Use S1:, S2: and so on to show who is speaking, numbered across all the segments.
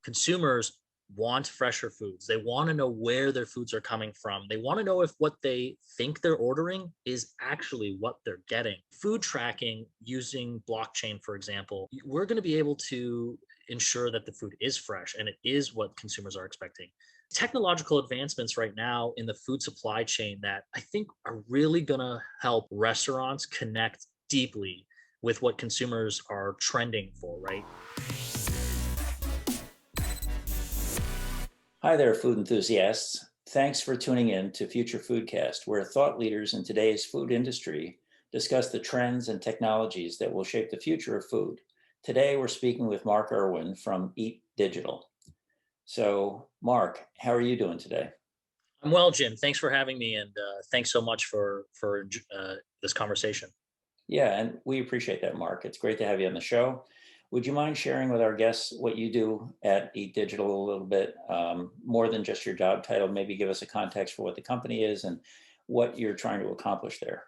S1: consumers want fresher foods. They want to know where their foods are coming from. They want to know if what they think they're ordering is actually what they're getting. Food tracking using blockchain, for example, we're going to be able to ensure that the food is fresh and it is what consumers are expecting. Technological advancements right now in the food supply chain that I think are really going to help restaurants connect deeply with what consumers are trending for, right?
S2: Hi there, food enthusiasts. Thanks for tuning in to FutureFoodCast, where thought leaders in today's food industry discuss the trends and technologies that will shape the future of food. Today, we're speaking with A.Irwin from Eate Digital. So, Mark, how are you doing today?
S1: I'm well, Jim. Thanks for having me, and thanks so much for this conversation.
S2: Yeah, and we appreciate that, Mark. It's great to have you on the show. Would you mind sharing with our guests what you do at Eate Digital a little bit, more than just your job title? Maybe give us a context for what the company is and what you're trying to accomplish there.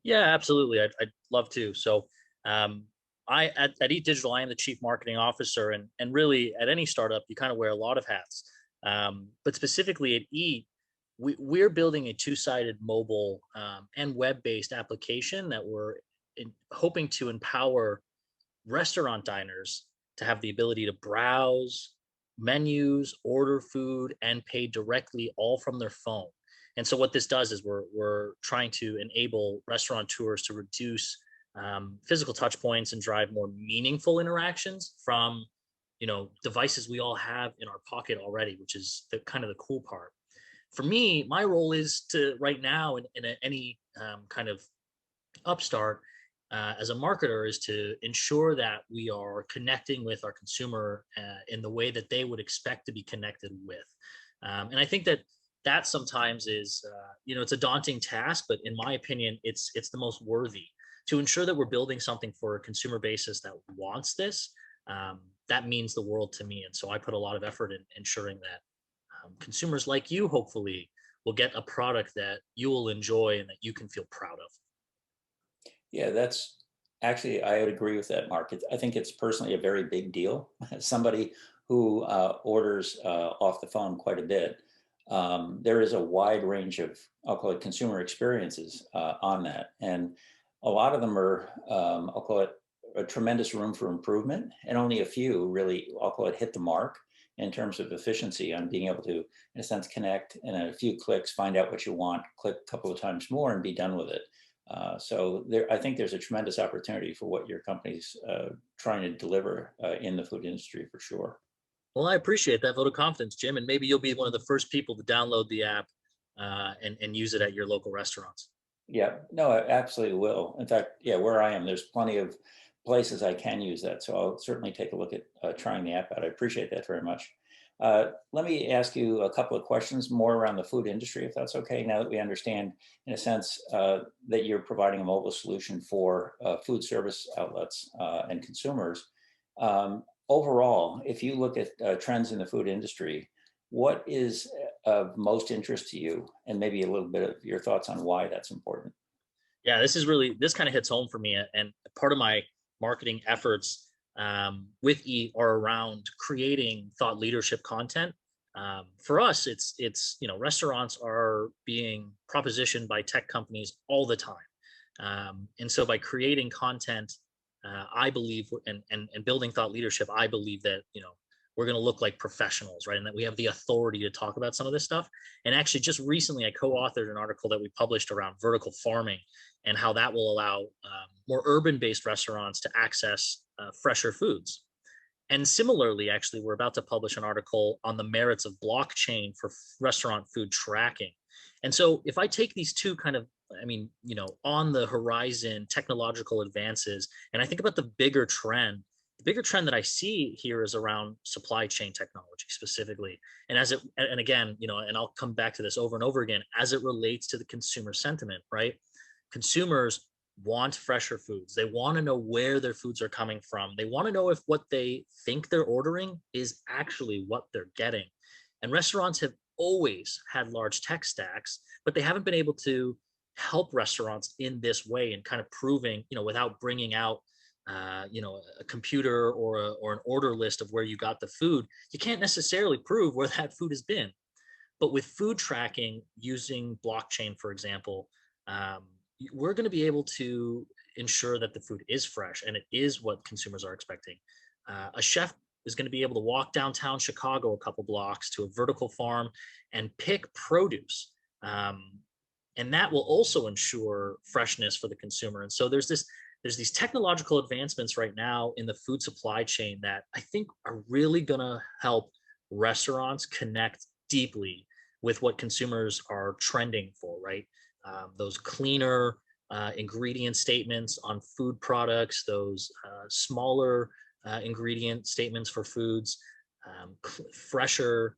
S1: Yeah, absolutely. I'd love to. So, um, at Eate Digital, I am the chief marketing officer, and really at any startup, you kind of wear a lot of hats. But specifically at Eat, we're building a two-sided mobile and web-based application that we're hoping to empower restaurant diners to have the ability to browse menus, order food, and pay directly all from their phone. And so what this does is we're trying to enable restaurateurs to reduce physical touch points and drive more meaningful interactions from devices we all have in our pocket already, which is the kind of the cool part. For me, my role is to right now in any kind of upstart as a marketer is to ensure that we are connecting with our consumer in the way that they would expect to be connected with. And I think that that sometimes is, it's a daunting task, but in my opinion, it's the most worthy to ensure that we're building something for a consumer basis that wants this. That means the world to me. And so I put a lot of effort in ensuring that consumers like you, hopefully, will get a product that you will enjoy and that you can feel proud of.
S2: Yeah, that's actually, I would agree with that, Mark. I think it's personally a very big deal. As somebody who orders off the phone quite a bit, there is a wide range of, I'll call it consumer experiences on that. And a lot of them are, I'll call it a tremendous room for improvement. And only a few really, I'll call it hit the mark in terms of efficiency on being able to, in a sense, connect in a few clicks, find out what you want, click a couple of times more and be done with it. So there, I think there's a tremendous opportunity for what your company's trying to deliver in the food industry for sure.
S1: Well, I appreciate that vote of confidence, Jim, and maybe you'll be one of the first people to download the app and use it at your local restaurants.
S2: Yeah, no, I absolutely will. In fact, yeah, where I am, there's plenty of places I can use that. So I'll certainly take a look at trying the app out. I appreciate that very much. Let me ask you a couple of questions more around the food industry, if that's okay. Now that we understand, in a sense, that you're providing a mobile solution for food service outlets and consumers. Overall, if you look at trends in the food industry, what is of most interest to you, and maybe a little bit of your thoughts on why that's important?
S1: Yeah, this kind of hits home for me, and part of my marketing efforts with E are around creating thought leadership content. For us, it's restaurants are being propositioned by tech companies all the time, and so by creating content, I believe and building thought leadership, I believe that we're going to look like professionals, right? And that we have the authority to talk about some of this stuff. And actually, just recently, I co-authored an article that we published around vertical farming and how that will allow more urban-based restaurants to access fresher foods. And similarly, actually, we're about to publish an article on the merits of blockchain for restaurant food tracking. And so, if I take these two kind of, on the horizon technological advances, and I think about the bigger trend that I see here is around supply chain technology specifically. And and again, and I'll come back to this over and over again as it relates to the consumer sentiment, right? Consumers want fresher foods. They want to know where their foods are coming from. They want to know if what they think they're ordering is actually what they're getting. And restaurants have always had large tech stacks, but they haven't been able to help restaurants in this way and kind of proving, without bringing out a computer or an order list of where you got the food, you can't necessarily prove where that food has been. But with food tracking using blockchain, for example, um, we're going to be able to ensure that the food is fresh and it is what consumers are expecting. A chef is going to be able to walk downtown Chicago a couple blocks to a vertical farm and pick produce. Um, and that will also ensure freshness for the consumer. And so there's these technological advancements right now in the food supply chain that I think are really going to help restaurants connect deeply with what consumers are trending for, right? Those cleaner ingredient statements on food products, those smaller ingredient statements for foods, fresher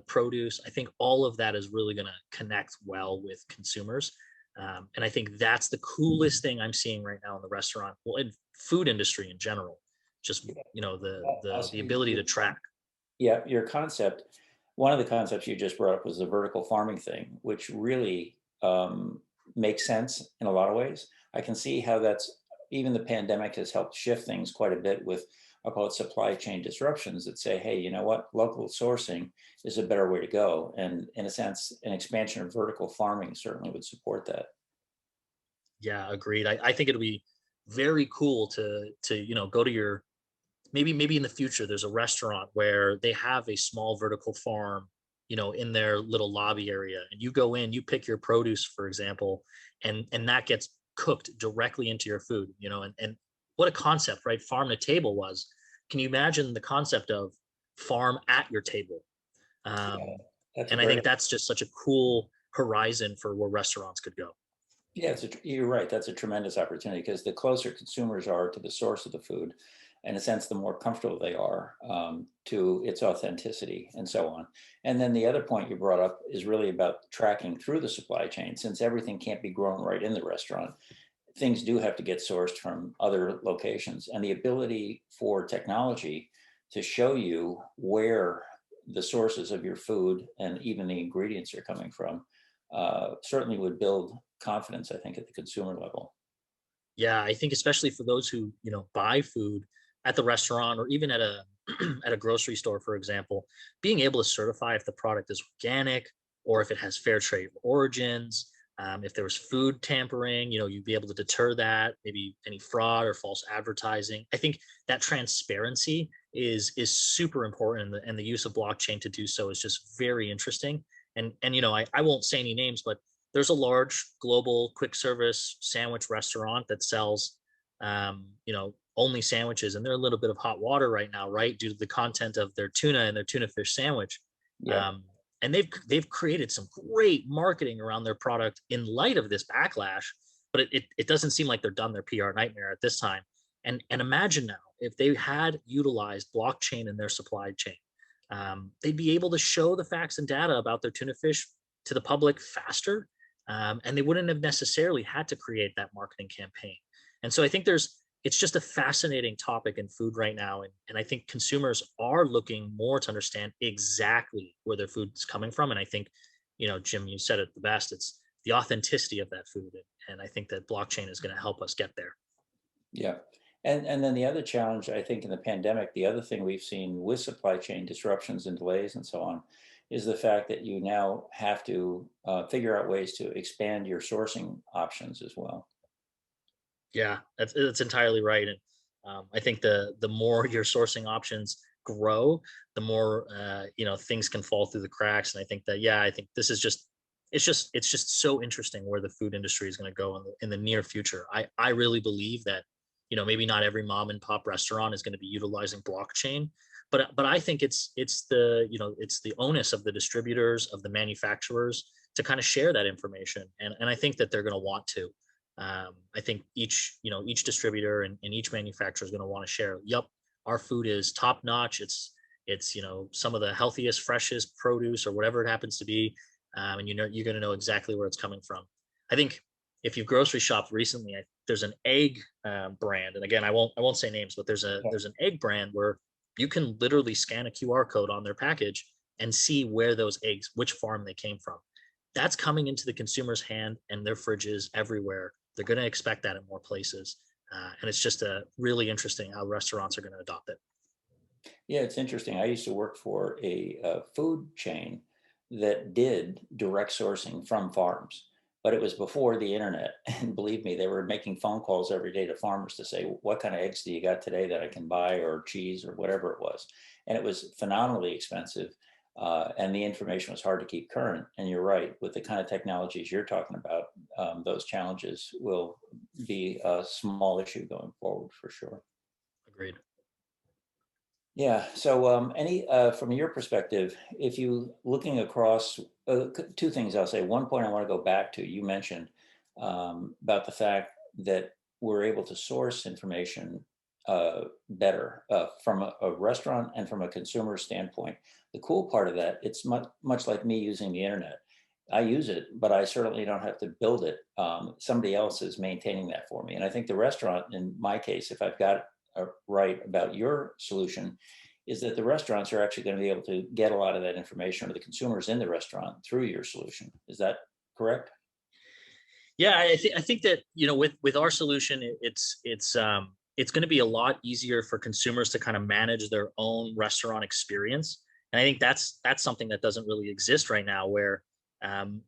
S1: produce. I think all of that is really going to connect well with consumers. And I think that's the coolest thing I'm seeing right now in the restaurant, well, in food industry in general. Just the
S2: Also,
S1: ability to track.
S2: yeah, your concept, one of the concepts you just brought up was the vertical farming thing, which really makes sense in a lot of ways. I can see how that's, even the pandemic has helped shift things quite a bit with, I'll call it supply chain disruptions that say, hey, you know what, local sourcing is a better way to go. And in a sense, an expansion of vertical farming certainly would support that.
S1: Yeah, agreed. I think it'll be very cool to go to your, maybe in the future there's a restaurant where they have a small vertical farm, in their little lobby area, and you go in, you pick your produce, for example, and that gets cooked directly into your food, and what a concept, right? Farm to table was. Can you imagine the concept of farm at your table?
S2: Yeah,
S1: Um,
S2: that's a
S1: and I
S2: great.
S1: think that's just such a cool horizon for where restaurants could go.
S2: Yeah, you're right. That's a tremendous opportunity because the closer consumers are to the source of the food, in a sense, the more comfortable they are to its authenticity and so on. And then the other point you brought up is really about tracking through the supply chain. Since everything can't be grown right in the restaurant, things do have to get sourced from other locations. And the ability for technology to show you where the sources of your food and even the ingredients are coming from certainly would build confidence, I think, at the consumer level.
S1: Yeah, I think especially for those who, buy food at the restaurant or even at a at a grocery store, for example, being able to certify if the product is organic or if it has fair trade origins, if there was food tampering, you'd be able to deter that, maybe any fraud or false advertising. I think that transparency is super important, and the use of blockchain to do so is just very interesting. And I won't say any names, but there's a large global quick service sandwich restaurant that sells only sandwiches, and they're a little bit of hot water right now, right, due to the content of their tuna and their tuna fish sandwich.
S2: Yeah.
S1: Um, and they've created some great marketing around their product in light of this backlash, but it doesn't seem like they're done their PR nightmare at this time. And imagine now if they had utilized blockchain in their supply chain, they'd be able to show the facts and data about their tuna fish to the public faster, and they wouldn't have necessarily had to create that marketing campaign. And so I think it's just a fascinating topic in food right now, and I think consumers are looking more to understand exactly where their food's coming from. And I think, Jim, you said it the best. It's the authenticity of that food, and I think that blockchain is going to help us get there.
S2: Yeah. And then the other challenge, I think, in the pandemic, the other thing we've seen with supply chain disruptions and delays and so on, is the fact that you now have to figure out ways to expand your sourcing options as well.
S1: Yeah, that's entirely right. And I think the more your sourcing options grow, the more things can fall through the cracks. And I think that, yeah, I think this is just it's just so interesting where the food industry is going to go in the near future. I really believe that, maybe not every mom and pop restaurant is going to be utilizing blockchain, but I think it's the onus of the distributors, of the manufacturers, to kind of share that information. And I think that they're going to want to. I think each distributor and each manufacturer is going to want to share. Yep, our food is top notch. It's some of the healthiest, freshest produce or whatever it happens to be, and you're going to know exactly where it's coming from. I think if you've grocery shopped recently, there's an egg brand, and again, I won't say names, but
S2: Yeah.
S1: there's an egg brand where you can literally scan a QR code on their package and see where those eggs, which farm they came from. That's coming into the consumer's hand and their fridges everywhere. They're going to expect that in more places. And it's just really interesting how restaurants are going to adopt it.
S2: Yeah, it's interesting. I used to work for a food chain that did direct sourcing from farms, but it was before the internet. And believe me, they were making phone calls every day to farmers to say, what kind of eggs do you got today that I can buy, or cheese, or whatever it was. And it was phenomenally expensive. And the information was hard to keep current. And you're right, with the kind of technologies you're talking about, those challenges will be a small issue going forward for sure.
S1: Agreed.
S2: Yeah. So, any from your perspective, if you looking across two things, I'll say. One point I want to go back to. You mentioned about the fact that we're able to source information better from a restaurant and from a consumer standpoint. The cool part of that, it's much like me using the internet. I use it, but I certainly don't have to build it. Somebody else is maintaining that for me. And I think the restaurant, in my case, if I've got right about your solution, is that the restaurants are actually going to be able to get a lot of that information, or the consumers in the restaurant, through your solution. Is that correct?
S1: Yeah, I think that with our solution, it's going to be a lot easier for consumers to kind of manage their own restaurant experience, and I think that's something that doesn't really exist right now, where um,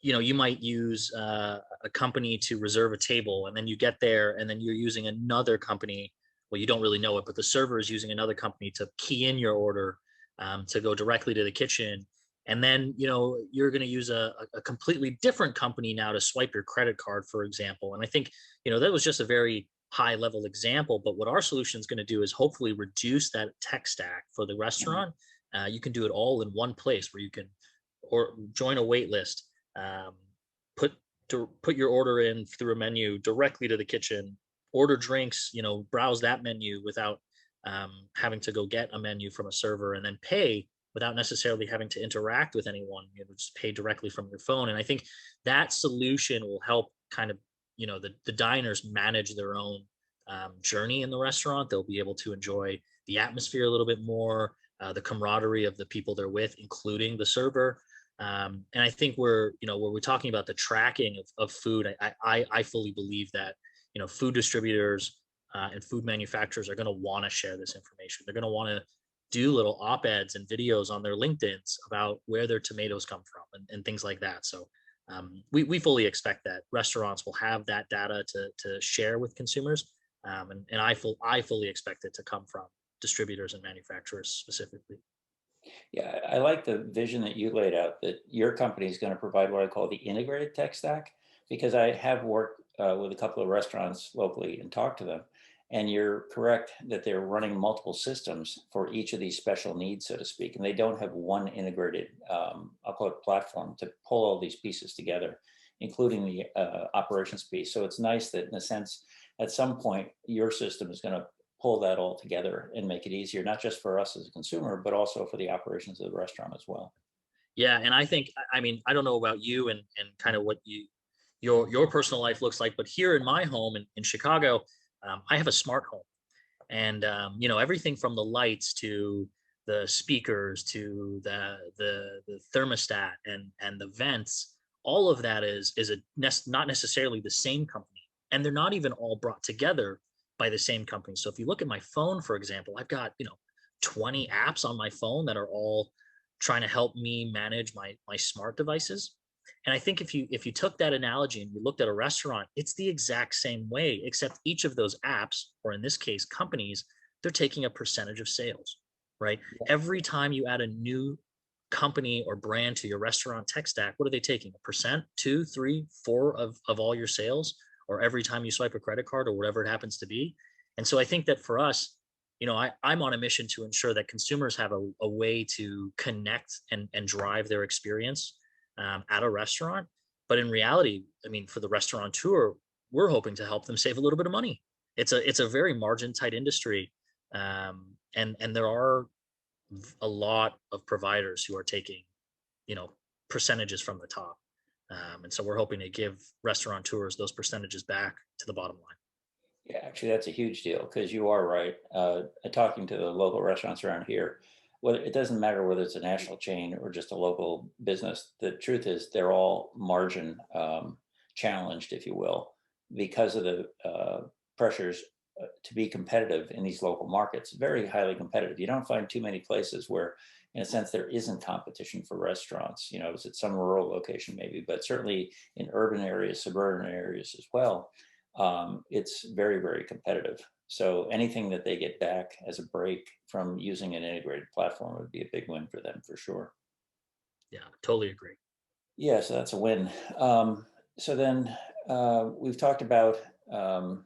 S1: you might use a company to reserve a table, and then you get there, and then you're using another company. Well, you don't really know it, but the server is using another company to key in your order, to go directly to the kitchen. And then you're going to use a completely different company now to swipe your credit card, for example. And I think that was just a very high level example, but what our solution is going to do is hopefully reduce that tech stack for the
S2: Mhm.
S1: restaurant. You can do it all in one place, where you can or join a wait list, um, put put your order in through a menu directly to the kitchen, order drinks, browse that menu without having to go get a menu from a server, and then pay without necessarily having to interact with anyone. Just pay directly from your phone. And I think that solution will help kind of the diners manage their own journey in the restaurant. They'll be able to enjoy the atmosphere a little bit more, the camaraderie of the people they're with, including the server. And I think when we're talking about the tracking of food, I fully believe that food distributors and food manufacturers are going to want to share this information. They're going to want to do little op-eds and videos on their LinkedIn's about where their tomatoes come from, and things like that. So we fully expect that restaurants will have that data to share with consumers, and I fully expect it to come from distributors and manufacturers specifically.
S2: Yeah, I like the vision that you laid out, that your company is going to provide what I call the integrated tech stack, because I have worked with a couple of restaurants locally and talked to them. And you're correct that they're running multiple systems for each of these special needs, so to speak. And they don't have one integrated, I'll call it, platform to pull all these pieces together, including the operations piece. So it's nice that, in a sense, at some point, your system is going to pull that all together and make it easier, not just for us as a consumer, but also for the operations of the restaurant as well.
S1: Yeah, and I think, I mean, I don't know about you and kind of what your personal life looks like, but here in my home in Chicago, I have a smart home, and everything from the lights to the speakers to the thermostat and the vents, all of that is not necessarily the same company, and they're not even all brought together by the same company. So if you look at my phone, for example, I've got 20 apps on my phone that are all trying to help me manage my smart devices. And I think if you took that analogy and you looked at a restaurant, it's the exact same way, except each of those apps, or in this case, companies, they're taking a percentage of sales, right? Every time you add a new company or brand to your restaurant tech stack, what are they taking? A percent, two, three, four of all your sales, or every time you swipe a credit card, or whatever it happens to be. And so I think that for us, I'm on a mission to ensure that consumers have a way to connect and drive their experience at a restaurant. But in reality, I mean, for the restaurateur, we're hoping to help them save a little bit of money. It's a very margin tight industry, and there are a lot of providers who are taking you know percentages from the top, and so we're hoping to give restaurateurs those percentages back to the bottom line.
S2: Yeah, actually, that's a huge deal, because you are right. Talking to the local restaurants around here, whether it doesn't matter whether it's a national chain or just a local business, the truth is they're all margin challenged, if you will, because of the pressures to be competitive in these local markets, very highly competitive. You don't find too many places where, in a sense, there isn't competition for restaurants. You know, it's at some rural location maybe, but certainly in urban areas, suburban areas as well, it's very, very competitive. So anything that they get back as a break from using an integrated platform would be a big win for them for sure.
S1: Yeah, totally agree.
S2: Yeah, so that's a win. So then we've talked about, um,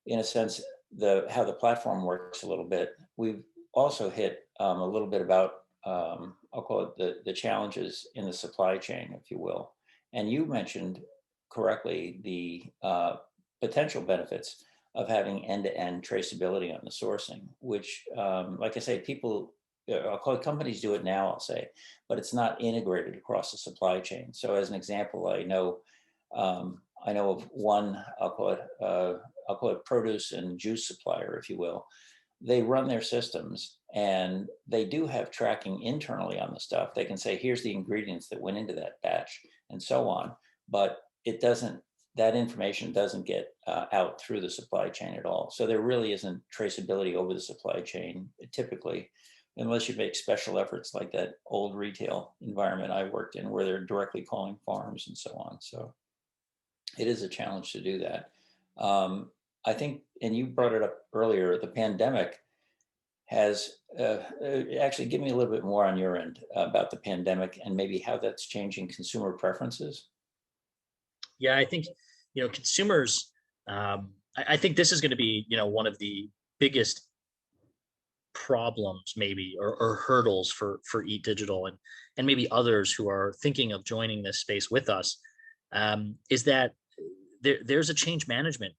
S2: in a sense, the how the platform works a little bit. We've also hit a little bit about, I'll call it the challenges in the supply chain, if you will. And you mentioned correctly the potential benefits of having end-to-end traceability on the sourcing, which, like I say, people, I'll call it companies do it now, I'll say, but it's not integrated across the supply chain. So as an example, I know of one, I'll call it produce and juice supplier, if you will. They run their systems and they do have tracking internally on the stuff. They can say, here's the ingredients that went into that batch and so on. But it doesn't, that information doesn't get out through the supply chain at all. So there really isn't traceability over the supply chain typically, unless you make special efforts like that old retail environment I worked in where they're directly calling farms and so on. So it is a challenge to do that. I think, and you brought it up earlier, the pandemic has actually give me a little bit more on your end about the pandemic and maybe how that's changing consumer preferences.
S1: Yeah, I think, consumers, I think this is going to be, one of the biggest problems maybe, or hurdles for Eate Digital and maybe others who are thinking of joining this space with us, is that there's a change management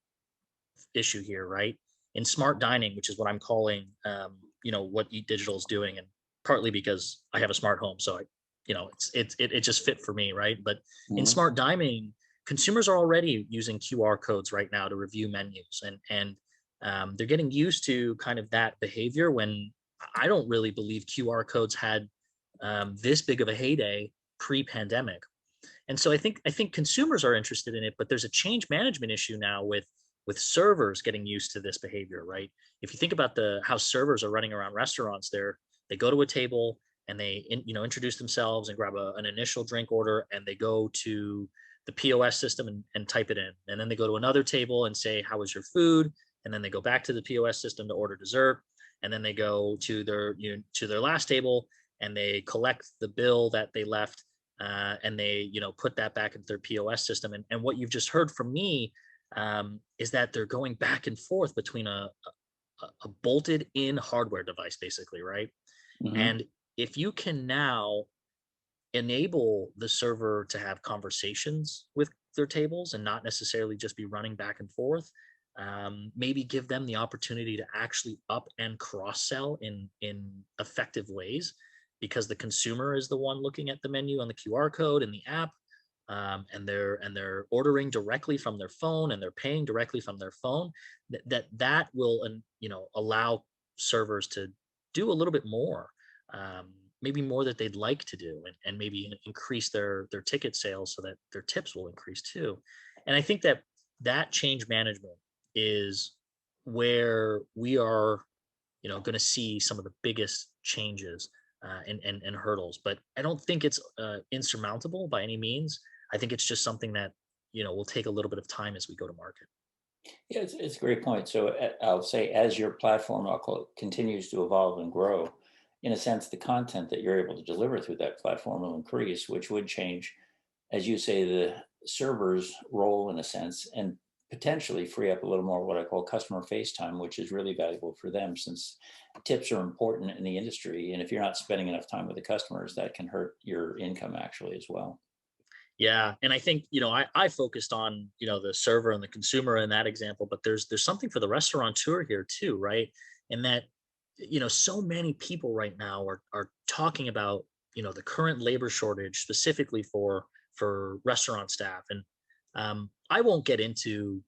S1: issue here, right? In smart dining, which is what I'm calling, what Eate Digital is doing, and partly because I have a smart home, so it just fit for me, right? But in
S2: Mhm.
S1: smart dining, consumers are already using QR codes right now to review menus, and they're getting used to kind of that behavior. When I don't really believe QR codes had this big of a heyday pre-pandemic. And so I think consumers are interested in it, but there's a change management issue now with servers getting used to this behavior, right? If you think about how servers are running around restaurants, they go to a table and introduce themselves and grab an initial drink order, and they go to the POS system and type it in, and then they go to another table and say, how was your food? And then they go back to the POS system to order dessert, and then they go to their last table and they collect the bill that they left, and they put that back into their POS system. And what you've just heard from me, is that they're going back and forth between a bolted in hardware device, basically, right?
S2: Mhm.
S1: And if you can now enable the server to have conversations with their tables and not necessarily just be running back and forth, maybe give them the opportunity to actually up and cross sell in effective ways, because the consumer is the one looking at the menu on the QR code in the app, and they're ordering directly from their phone and they're paying directly from their phone. That will allow servers to do a little bit more, um, maybe more that they'd like to do, and maybe increase their ticket sales so that their tips will increase too. And I think that change management is where we are, going to see some of the biggest changes, and hurdles. But I don't think it's insurmountable by any means. I think it's just something that will take a little bit of time as we go to market.
S2: Yeah, it's a great point. So I'll say, as your platform, I'll call it, continues to evolve and grow, in a sense, the content that you're able to deliver through that platform will increase, which would change, as you say, the server's role in a sense, and potentially free up a little more what I call customer face time, which is really valuable for them since tips are important in the industry. And if you're not spending enough time with the customers, that can hurt your income actually as well.
S1: Yeah, and I think I focused on the server and the consumer in that example, but there's something for the restaurateur here too, right? And that so many people right now are talking about the current labor shortage specifically for restaurant staff. And I won't get into,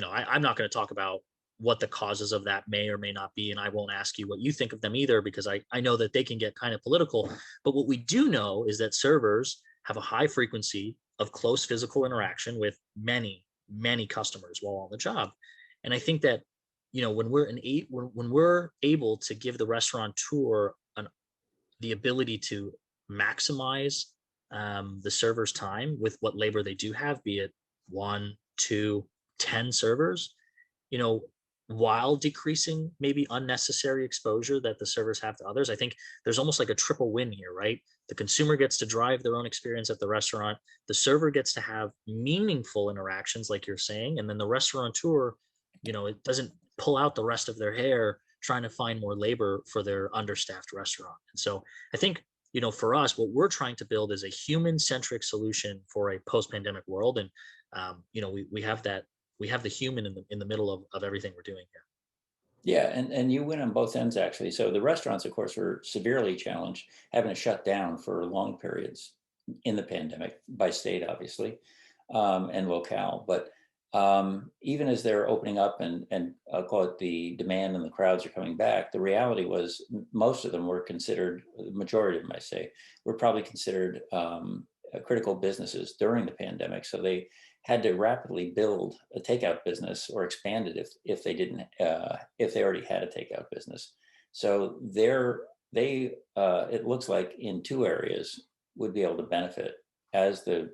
S1: I'm not going to talk about what the causes of that may or may not be, and I won't ask you what you think of them either, because I know that they can get kind of political. But what we do know is that servers have a high frequency of close physical interaction with many, many customers while on the job. And I think that, when we're able to give the restaurateur the ability to maximize the server's time with what labor they do have, be it one, two, 10 servers, you know, while decreasing maybe unnecessary exposure that the servers have to others. I think there's almost like a triple win here, right? The consumer gets to drive their own experience at the restaurant, the server gets to have meaningful interactions, like you're saying, and then the restaurateur, it doesn't pull out the rest of their hair trying to find more labor for their understaffed restaurant. And so I think, for us, what we're trying to build is a human centric solution for a post pandemic world. And, we have the human in the middle of everything we're doing here.
S2: Yeah, and you win on both ends actually. So the restaurants, of course, were severely challenged, having to shut down for long periods in the pandemic by state, obviously, and locale. But even as they're opening up and I'll call it the demand and the crowds are coming back, the reality was most of them were considered, the majority of them, I say, were probably considered critical businesses during the pandemic. So they had to rapidly build a takeout business or expand it if they didn't if they already had a takeout business. So it looks like in two areas would be able to benefit as the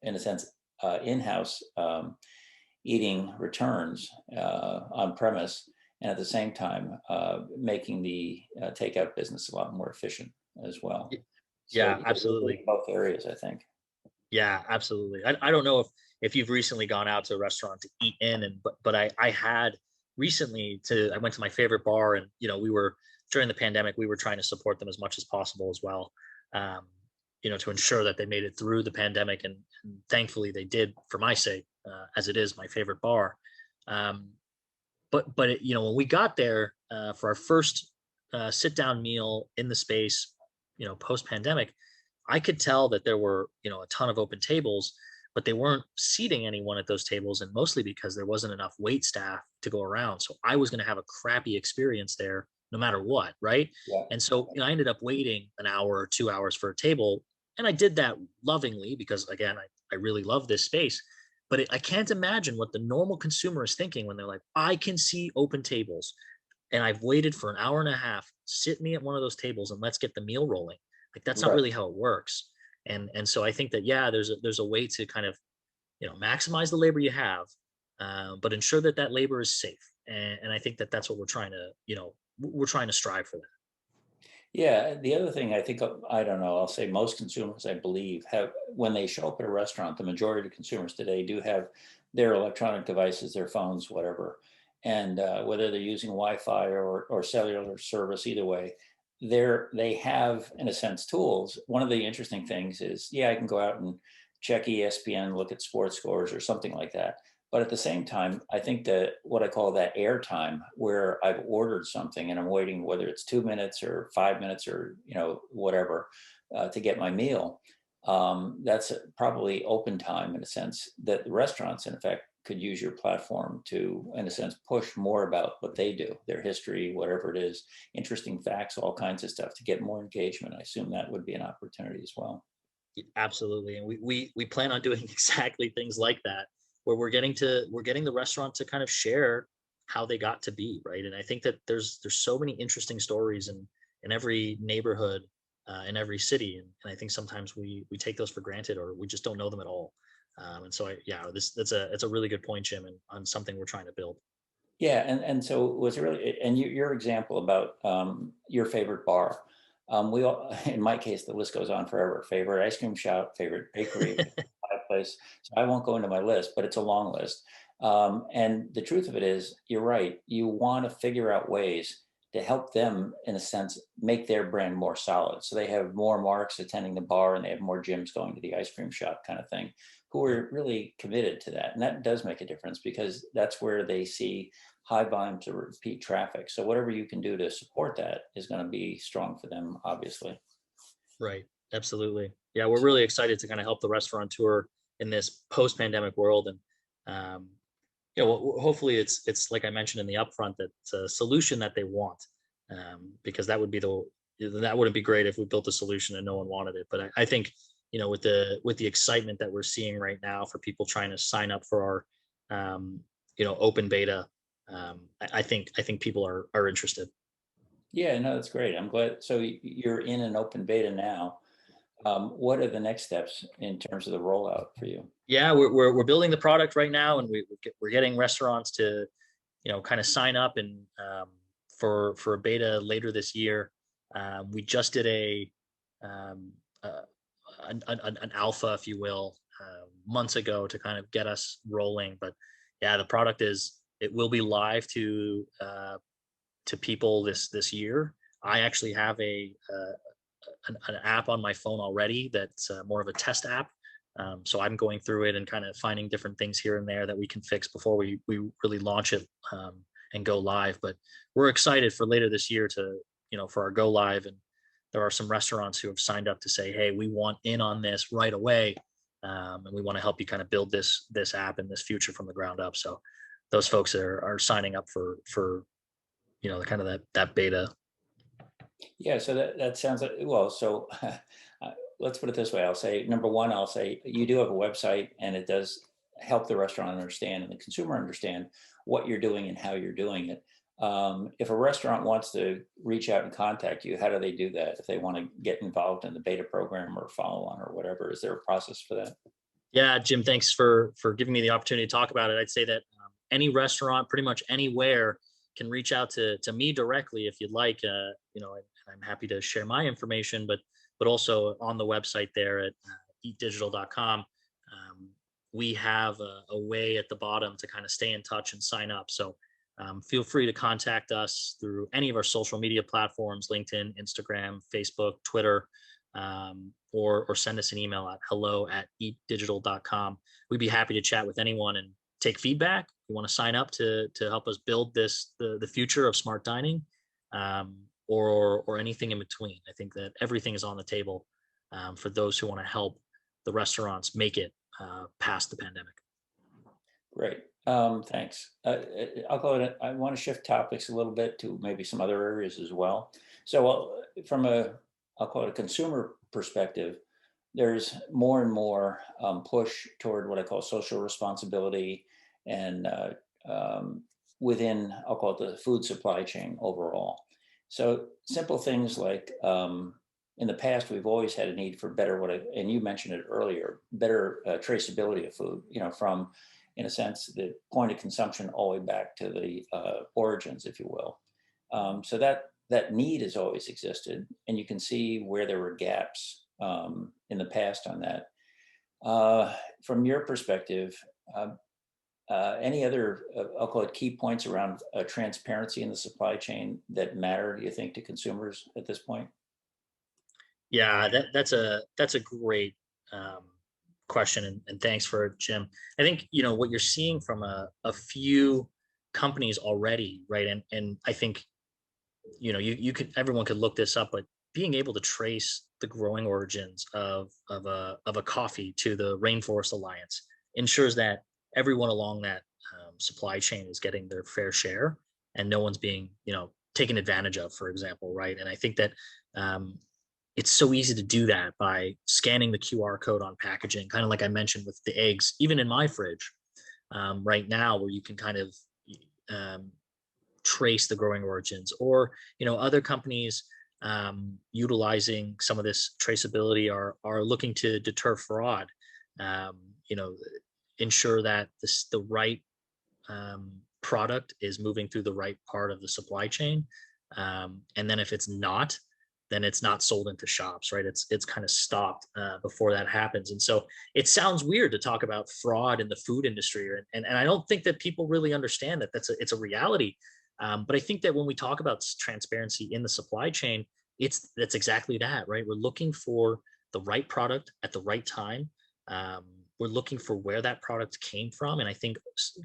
S2: in a sense in-house eating returns on premise, and at the same time making the takeout business a lot more efficient as well. So
S1: Yeah, absolutely.
S2: both areas, I think.
S1: Yeah, absolutely. I don't know if you've recently gone out to a restaurant to eat in, and but I had recently I went to my favorite bar, and we were during the pandemic, we were trying to support them as much as possible as well, um, to ensure that they made it through the pandemic, and thankfully they did for my sake, as it is my favorite bar. Um, but when we got there for our first sit down meal in the space, post pandemic, I could tell that there were, a ton of open tables, but they weren't seating anyone at those tables, and mostly because there wasn't enough wait staff to go around. So I was going to have a crappy experience there no matter what, right?
S2: Yeah.
S1: And so I ended up waiting an hour or 2 hours for a table, and I did that lovingly because again, I really love this space. But I can't imagine what the normal consumer is thinking when they're like, I can see open tables and I've waited for an hour and a half. Sit me at one of those tables and let's get the meal rolling. Like that's not
S2: Right.
S1: really how it works. And so I think that yeah, there's a way to kind of maximize the labor you have, but ensure that that labor is safe. And I think that that's what we're trying to we're trying to strive for that.
S2: Yeah, the other thing I think, I don't know, I'll say most consumers, I believe, have, when they show up at a restaurant, the majority of consumers today do have their electronic devices, their phones, whatever. And whether they're using Wi-Fi or cellular service, either way, they have, in a sense, tools. One of the interesting things is, yeah, I can go out and check ESPN, look at sports scores or something like that. But at the same time, I think that what I call that airtime, where I've ordered something and I'm waiting, whether it's 2 minutes or 5 minutes or whatever, to get my meal, that's probably open time in a sense that the restaurants, in effect, could use your platform to, in a sense, push more about what they do, their history, whatever it is, interesting facts, all kinds of stuff to get more engagement. I assume that would be an opportunity as well.
S1: Absolutely. And we plan on doing exactly things like that, where we're getting the restaurant to kind of share how they got to be, right? And I think that there's so many interesting stories in every neighborhood, in every city. And I think sometimes we take those for granted, or we just don't know them at all. And so yeah, that's a really good point, Jim, and on something we're trying to build.
S2: Yeah, and so was really, and your example about your favorite bar. We all, in my case, the list goes on forever. Favorite ice cream shop, favorite bakery, place. So I won't go into my list, but it's a long list. And the truth of it is, you're right. You want to figure out ways to help them, in a sense, make their brand more solid. So they have more marks attending the bar, and they have more gyms going to the ice cream shop, kind of thing, who are really committed to that. And that does make a difference because that's where they see high volume to repeat traffic. So whatever you can do to support that is going to be strong for them, obviously.
S1: Right. Absolutely. Yeah, we're really excited to kind of help the restaurateur in this post-pandemic world, and um, hopefully it's like I mentioned in the upfront, that it's a solution that they want, because that wouldn't be great if we built a solution and no one wanted it. But I think with the excitement that we're seeing right now for people trying to sign up for our open beta. I think people are interested.
S2: Yeah, no, that's great. I'm glad. So you're in an open beta now. What are the next steps in terms of the rollout for you?
S1: Yeah, we're building the product right now, and we're getting restaurants to kind of sign up and for a beta later this year. We just did um, uh, an alpha, if you will, months ago to kind of get us rolling. But yeah, the product it will be live to people this year. I actually have an app on my phone already that's more of a test app. So I'm going through it and kind of finding different things here and there that we can fix before we really launch it and go live. But we're excited for later this year to for our go live. And there are some restaurants who have signed up to say, hey, we want in on this right away, and we want to help you kind of build this app and this future from the ground up. So those folks are signing up for the kind of that beta.
S2: Yeah, so that sounds like, well, so let's put it this way. I'll say, number one, I'll say you do have a website and it does help the restaurant understand and the consumer understand what you're doing and how you're doing it. If a restaurant wants to reach out and contact you, how do they do that? If they want to get involved in the beta program or follow on or whatever, is there a process for that?
S1: Yeah, Jim, thanks for giving me the opportunity to talk about it. I'd say that any restaurant, pretty much anywhere, can reach out to me directly if you'd like. And I'm happy to share my information, but also on the website there at eatedigital.com, we have a way at the bottom to kind of stay in touch and sign up. So feel free to contact us through any of our social media platforms: LinkedIn, Instagram, Facebook, Twitter, or send us an email at hello@eatedigital.com. We'd be happy to chat with anyone and take feedback. You want to sign up to help us build the future of smart dining, or anything in between. I think that everything is on the table for those who want to help the restaurants make it past the pandemic.
S2: Great. Thanks. I'll go ahead. I want to shift topics a little bit to maybe some other areas as well. So from I'll call it a consumer perspective, there's more and more push toward what I call social responsibility and within, I'll call it the food supply chain overall. So simple things like in the past, we've always had a need for better, and you mentioned it earlier, better traceability of food, from, in a sense, the point of consumption all the way back to the origins, if you will. So that need has always existed, and you can see where there were gaps in the past on that. From your perspective, any other, I'll call it key points around transparency in the supply chain that matter, do you think, to consumers at this point?
S1: Yeah, that's a great question, and thanks for it, Jim. I think what you're seeing from a few companies already, right? And I think you could everyone could look this up, but being able to trace the growing origins of a coffee to the Rainforest Alliance ensures that everyone along that supply chain is getting their fair share, and no one's being taken advantage of, for example, right? And I think that it's so easy to do that by scanning the QR code on packaging, kind of like I mentioned with the eggs, even in my fridge right now, where you can kind of um, trace the growing origins, or other companies utilizing some of this traceability are looking to deter fraud. um, you know Ensure that the right product is moving through the right part of the supply chain, and then if it's not, then it's not sold into shops, right? It's kind of stopped before that happens. And so it sounds weird to talk about fraud in the food industry, and I don't think that people really understand that it's a reality. But I think that when we talk about transparency in the supply chain, that's exactly that, right? We're looking for the right product at the right time. We're looking for where that product came from, and I think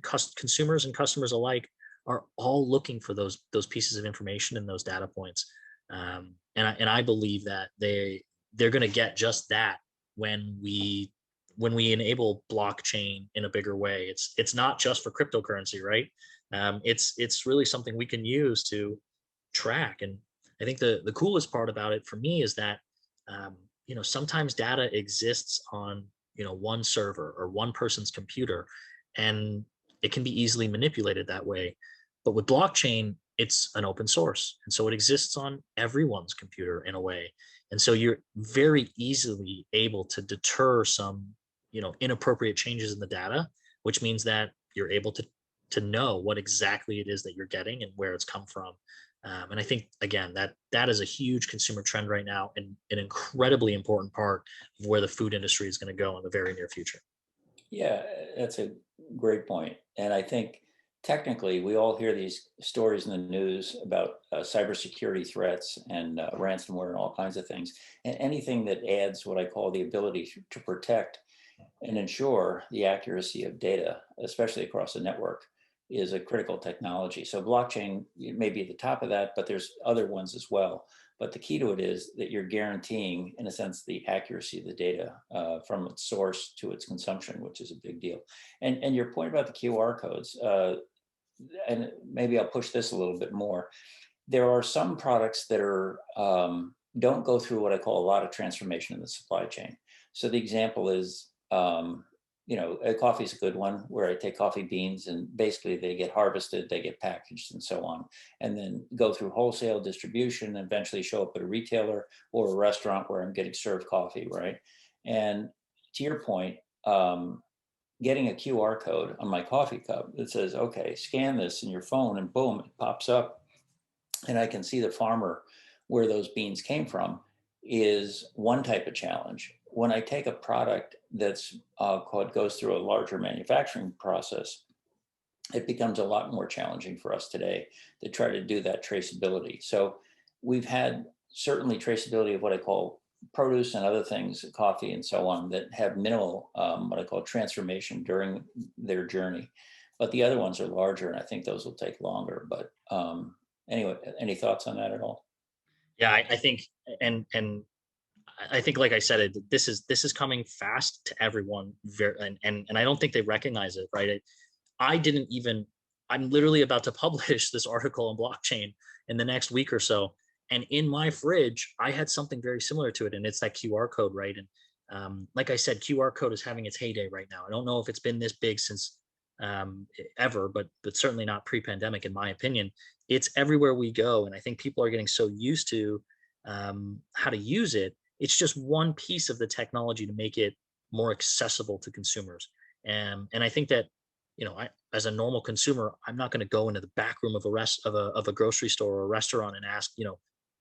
S1: consumers and customers alike are all looking for those pieces of information and those data points. And I believe that they're going to get just that when we enable blockchain in a bigger way. It's not just for cryptocurrency, right? It's really something we can use to track. And I think the coolest part about it for me is that sometimes data exists on one server or one person's computer, and it can be easily manipulated that way. But with blockchain, it's an open source. And so it exists on everyone's computer in a way. And so you're very easily able to deter some, inappropriate changes in the data, which means that you're able to know what exactly it is that you're getting and where it's come from. And I think again that is a huge consumer trend right now, and an incredibly important part of where the food industry is going to go in the very near future.
S2: Yeah, that's a great point. And I think technically we all hear these stories in the news about cybersecurity threats and ransomware and all kinds of things. And anything that adds what I call the ability to protect and ensure the accuracy of data, especially across the network, is a critical technology. So blockchain may be at the top of that, but there's other ones as well. But the key to it is that you're guaranteeing, in a sense, the accuracy of the data from its source to its consumption, which is a big deal. And your point about the QR codes, and maybe I'll push this a little bit more. There are some products that are don't go through what I call a lot of transformation in the supply chain. So the example is, coffee is a good one, where I take coffee beans and basically they get harvested, they get packaged and so on, and then go through wholesale distribution and eventually show up at a retailer or a restaurant where I'm getting served coffee, right? And to your point, getting a QR code on my coffee cup that says, okay, scan this in your phone, and boom, it pops up and I can see the farmer where those beans came from, is one type of challenge. When I take a product that's goes through a larger manufacturing process, it becomes a lot more challenging for us today to try to do that traceability. So we've had certainly traceability of what I call produce and other things, coffee and so on, that have minimal, what I call transformation during their journey. But the other ones are larger, and I think those will take longer. But anyway, any thoughts on that at all?
S1: Yeah, I think, and I think, like I said, this is coming fast to everyone. Very, and I don't think they recognize it, right? I didn't even. I'm literally about to publish this article on blockchain in the next week or so, and in my fridge, I had something very similar to it, and it's that QR code, right? And like I said, QR code is having its heyday right now. I don't know if it's been this big since ever, but certainly not pre-pandemic, in my opinion. It's everywhere we go, and I think people are getting so used to how to use it. It's just one piece of the technology to make it more accessible to consumers. And I think that, as a normal consumer, I'm not going to go into the back room of a grocery store or a restaurant and ask,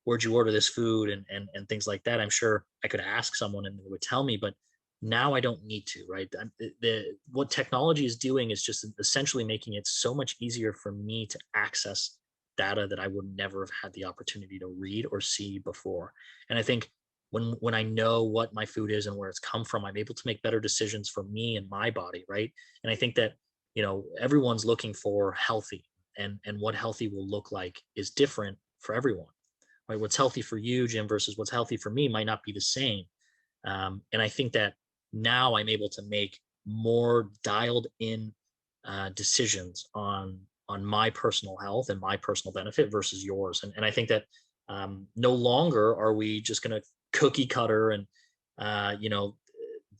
S1: where'd you order this food, and things like that. I'm sure I could ask someone and they would tell me, but now I don't need to, right? What technology is doing is just essentially making it so much easier for me to access data that I would never have had the opportunity to read or see before. And I think when I know what my food is and where it's come from, I'm able to make better decisions for me and my body, right? And I think that, everyone's looking for healthy, and what healthy will look like is different for everyone, right? What's healthy for you, Jim, versus what's healthy for me might not be the same. And I think that now I'm able to make more dialed in decisions on my personal health and my personal benefit versus yours. And I think that no longer are we just going to cookie cutter and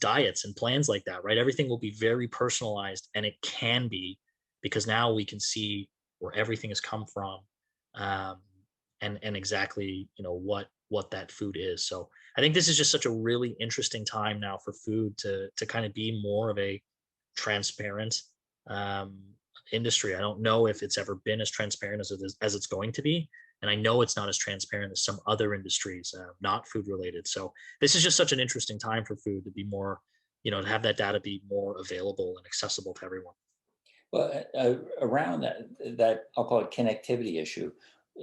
S1: diets and plans like that, right? Everything will be very personalized, and it can be, because now we can see where everything has come from, um, and exactly what that food is. So I think this is just such a really interesting time now for food to kind of be more of a transparent um, industry. I don't know if it's ever been as transparent as it's going to be, and I know it's not as transparent as some other industries, not food related. So this is just such an interesting time for food to be more, to have that data be more available and accessible to everyone.
S2: Well, around that I'll call it connectivity issue,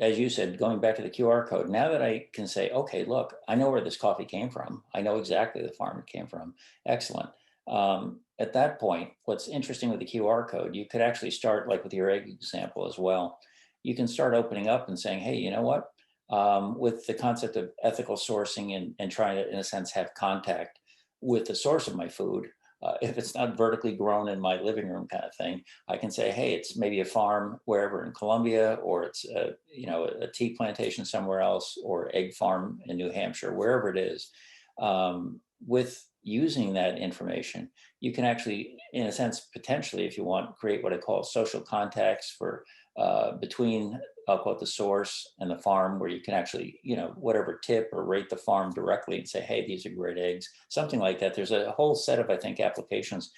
S2: as you said, going back to the QR code. Now that I can say, okay, look, I know where this coffee came from. I know exactly the farm it came from. Excellent. At that point, what's interesting with the QR code, you could actually start, like with your egg example as well. You can start opening up and saying, hey, you know what? With the concept of ethical sourcing and trying to, in a sense, have contact with the source of my food. If it's not vertically grown in my living room kind of thing, I can say, hey, it's maybe a farm wherever in Colombia, or it's a tea plantation somewhere else, or egg farm in New Hampshire, wherever it is. With using that information, you can actually, in a sense, potentially, if you want, create what I call social contacts for between, I'll call it the source and the farm, where you can actually, whatever, tip or rate the farm directly and say, hey, these are great eggs, something like that. There's a whole set of, I think, applications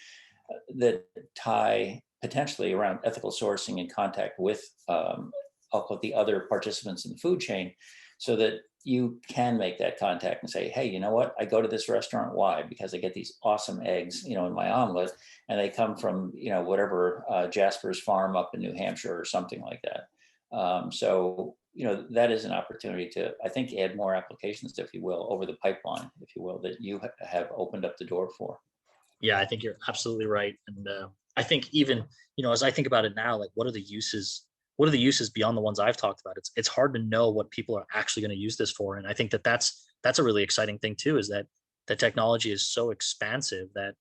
S2: that tie potentially around ethical sourcing in contact with, I'll call it the other participants in the food chain, so that you can make that contact and say, hey, you know what? I go to this restaurant. Why? Because I get these awesome eggs, in my omelet, and they come from, whatever, Jasper's farm up in New Hampshire or something like that. So, that is an opportunity to, I think, add more applications, if you will, over the pipeline, if you will, that you have opened up the door for.
S1: Yeah, I think you're absolutely right. And I think even, as I think about it now, like what are the uses? What are the uses beyond the ones I've talked about? It's hard to know what people are actually going to use this for. And I think that that's a really exciting thing too, is that the technology is so expansive that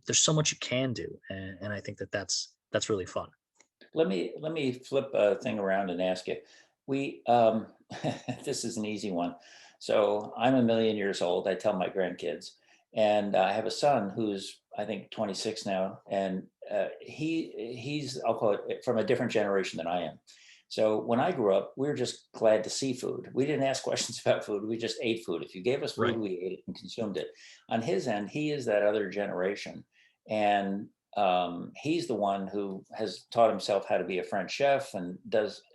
S1: there's so much you can do. And I think that that's really fun.
S2: Let me flip a thing around and ask you. We this is an easy one. So I'm a million years old. I tell my grandkids, and I have a son who's, I think, 26 now, and he's, I'll call it, from a different generation than I am. So when I grew up, we were just glad to see food. We didn't ask questions about food. We just ate food. If you gave us food,
S1: Right.
S2: we ate it and consumed it. On his end, he is that other generation, and he's the one who has taught himself how to be a French chef, and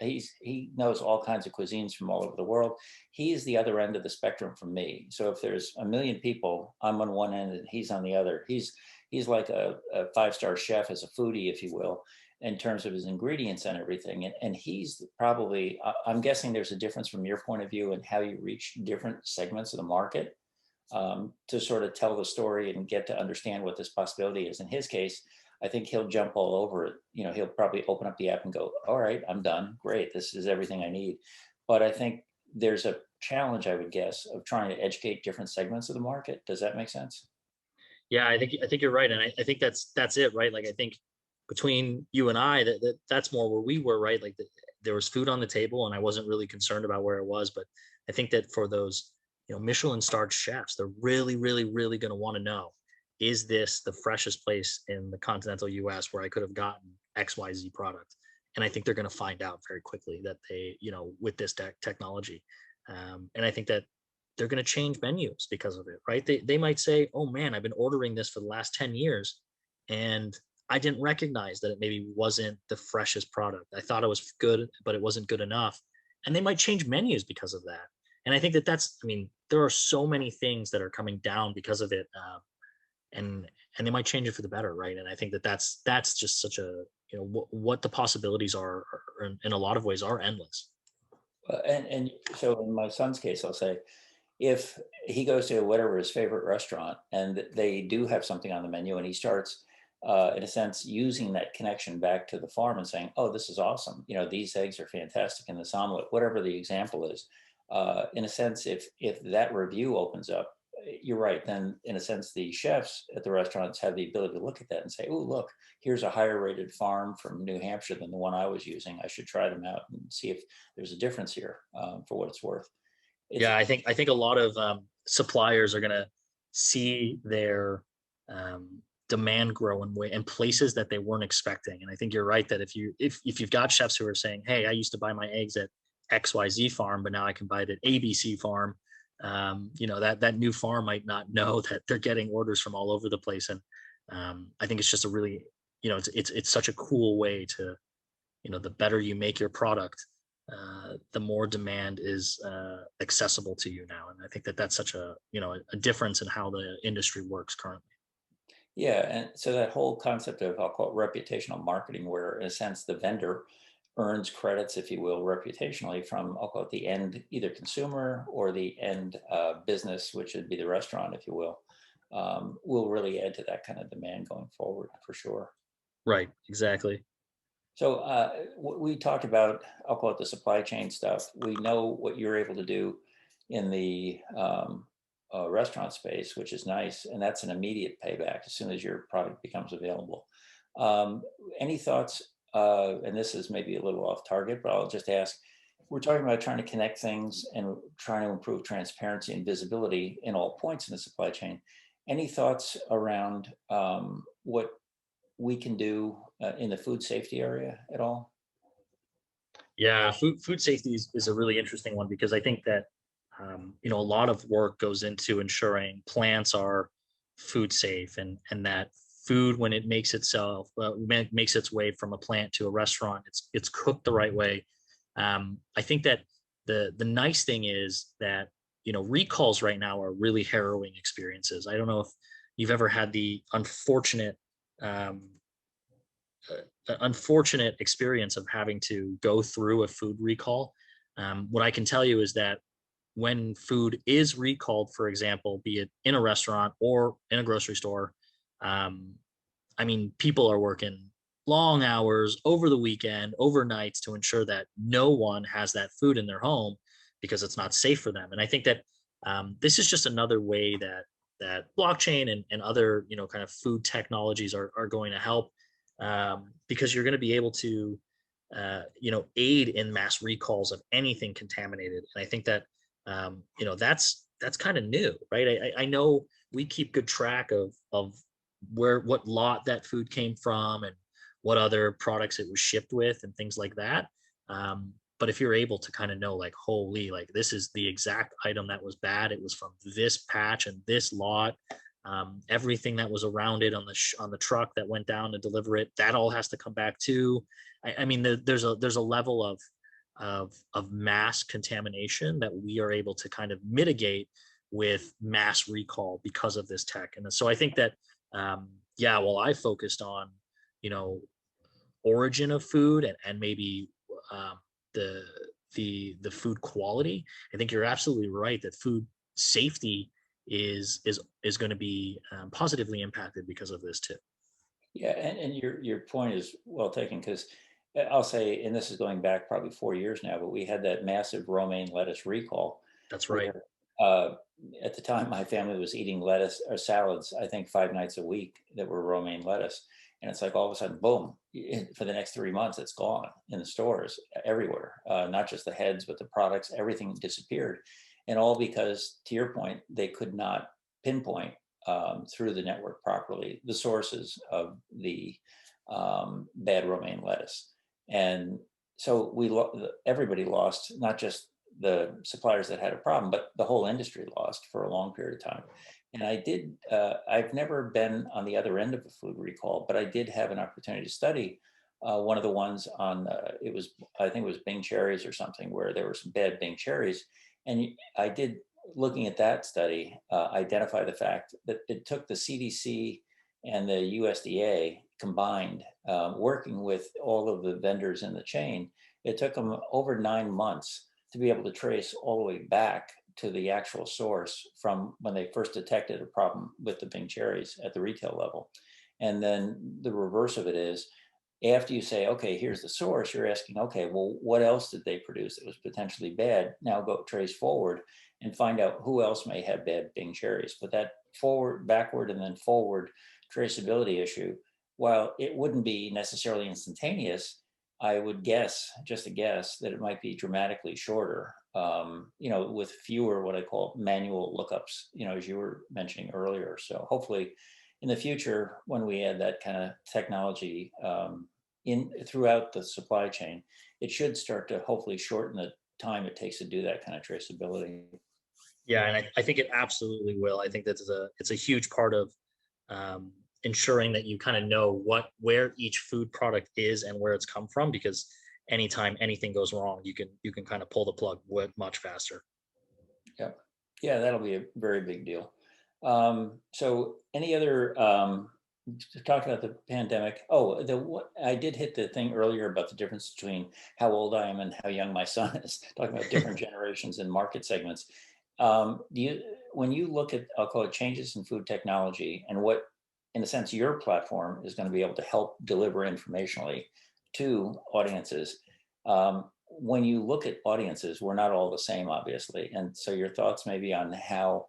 S2: he knows all kinds of cuisines from all over the world. He's the other end of the spectrum from me. So if there's a million people, I'm on one end and he's on the other. He's like a five-star chef, as a foodie, if you will, in terms of his ingredients and everything. And he's probably, I'm guessing there's a difference from your point of view in how you reach different segments of the market, to sort of tell the story and get to understand what this possibility is. In his case, I think he'll jump all over it. He'll probably open up the app and go, all right, I'm done. Great. This is everything I need. But I think there's a challenge, I would guess, of trying to educate different segments of the market. Does that make sense?
S1: Yeah, I think you're right. And I think that's it, right? Like I think between you and I, that's more where we were, right? Like there was food on the table and I wasn't really concerned about where it was. But I think that for those, Michelin starred chefs, they're really, really, really going to want to know, is this the freshest place in the continental US where I could have gotten XYZ product? And I think they're going to find out very quickly that they, with this technology. And I think that they're going to change menus because of it, right? They might say, oh man, I've been ordering this for the last 10 years and I didn't recognize that it maybe wasn't the freshest product. I thought it was good, but it wasn't good enough. And they might change menus because of that. And I think that I mean, there are so many things that are coming down because of it. And they might change it for the better, right? And I think that that's just such a, what the possibilities are in a lot of ways are endless.
S2: And so in my son's case, I'll say, if he goes to whatever his favorite restaurant and they do have something on the menu, and he starts, in a sense, using that connection back to the farm and saying, oh, this is awesome, these eggs are fantastic in this omelet, whatever the example is, in a sense, if that review opens up, you're right, then in a sense the chefs at the restaurants have the ability to look at that and say, oh, look, here's a higher rated farm from New Hampshire than the one I was using. I should try them out and see if there's a difference here, for what it's worth. It's
S1: Yeah, I think a lot of suppliers are going to see their demand grow in places that they weren't expecting. And I think you're right that if you've got chefs who are saying, hey, I used to buy my eggs at XYZ farm, but now I can buy it at ABC farm. That new farm might not know that they're getting orders from all over the place. And I think it's just a really, it's such a cool way to, the better you make your product, the more demand is accessible to you now. And I think that that's such a difference in how the industry works currently.
S2: Yeah, and so that whole concept of, I'll call it, reputational marketing, where in a sense the vendor earns credits, if you will, reputationally from, I'll call it, the end either consumer or the end business, which would be the restaurant, if you will really add to that kind of demand going forward, for sure.
S1: Right, exactly.
S2: So we talked about, I'll call it, the supply chain stuff. We know what you're able to do in the restaurant space, which is nice, and that's an immediate payback as soon as your product becomes available. Any thoughts? And this is maybe a little off target, but I'll just ask. We're talking about trying to connect things and trying to improve transparency and visibility in all points in the supply chain. Any thoughts around what we can do in the food safety area at all?
S1: Yeah, food safety is a really interesting one because I think that a lot of work goes into ensuring plants are food safe, and that food, when it makes its way from a plant to a restaurant, it's cooked the right way. I think that the nice thing is that recalls right now are really harrowing experiences. I don't know if you've ever had the um, unfortunate experience of having to go through a food recall. What I can tell you is that when food is recalled, for example, be it in a restaurant or in a grocery store, um, I mean, people are working long hours over the weekend, overnights to ensure that no one has that food in their home because it's not safe for them. And I think that this is just another way that blockchain and other kind of food technologies are going to help, because you're going to be able to aid in mass recalls of anything contaminated. And I think that that's kind of new, right? I know we keep good track of what lot that food came from and what other products it was shipped with and things like that. But if you're able to kind of know, like, holy, like, this is the exact item that was bad, it was from this patch and this lot, everything that was around it on the truck that went down to deliver it, that all has to come back too. I mean, there's a level of mass contamination that we are able to kind of mitigate with mass recall because of this tech. And so I think that, yeah, well, I focused on, you know, origin of food and maybe um, the the food quality. I think you're absolutely right that food safety is going to be positively impacted because of this too.
S2: Yeah, and your point is well taken because I'll say, and this is going back probably 4 years now, but we had that massive romaine lettuce recall
S1: That's right.
S2: where uh, at the time my family was eating lettuce or salads, I think 5 nights a week that were romaine lettuce. And it's like all of a sudden, boom, for the next 3 months, it's gone in the stores everywhere, not just the heads, but the products, everything disappeared. And all because, to your point, they could not pinpoint through the network properly the sources of the bad romaine lettuce. And so everybody lost, not just the suppliers that had a problem, but the whole industry lost for a long period of time. And I've never been on the other end of a food recall, but I did have an opportunity to study one of the ones on, I think it was Bing cherries or something, where there were some bad Bing cherries. And I did, looking at that study, identify the fact that it took the CDC and the USDA combined, working with all of the vendors in the chain. It took them over 9 months to be able to trace all the way back to the actual source from when they first detected a problem with the Bing cherries at the retail level. And then the reverse of it is, after you say, okay, here's the source, you're asking, okay, well, what else did they produce that was potentially bad? Now go trace forward and find out who else may have bad Bing cherries. But that forward, backward, and then forward traceability issue, while it wouldn't be necessarily instantaneous, I would guess, just a guess, that it might be dramatically shorter, with fewer what I call manual lookups, as you were mentioning earlier. So hopefully in the future, when we add that kind of technology in throughout the supply chain, it should start to hopefully shorten the time it takes to do that kind of traceability.
S1: Yeah, and I think it absolutely will. I think that's it's a huge part of um, ensuring that you kind of know where each food product is and where it's come from, because anytime anything goes wrong, you can kind of pull the plug much faster.
S2: Yeah, yeah, that'll be a very big deal. So, any other talk about the pandemic? Oh, what I did hit the thing earlier about the difference between how old I am and how young my son is. Talking about different generations and market segments. When you look at, I'll call it changes in food technology, and what, in a sense, your platform is going to be able to help deliver informationally to audiences. When you look at audiences, we're not all the same, obviously. And so your thoughts maybe on how,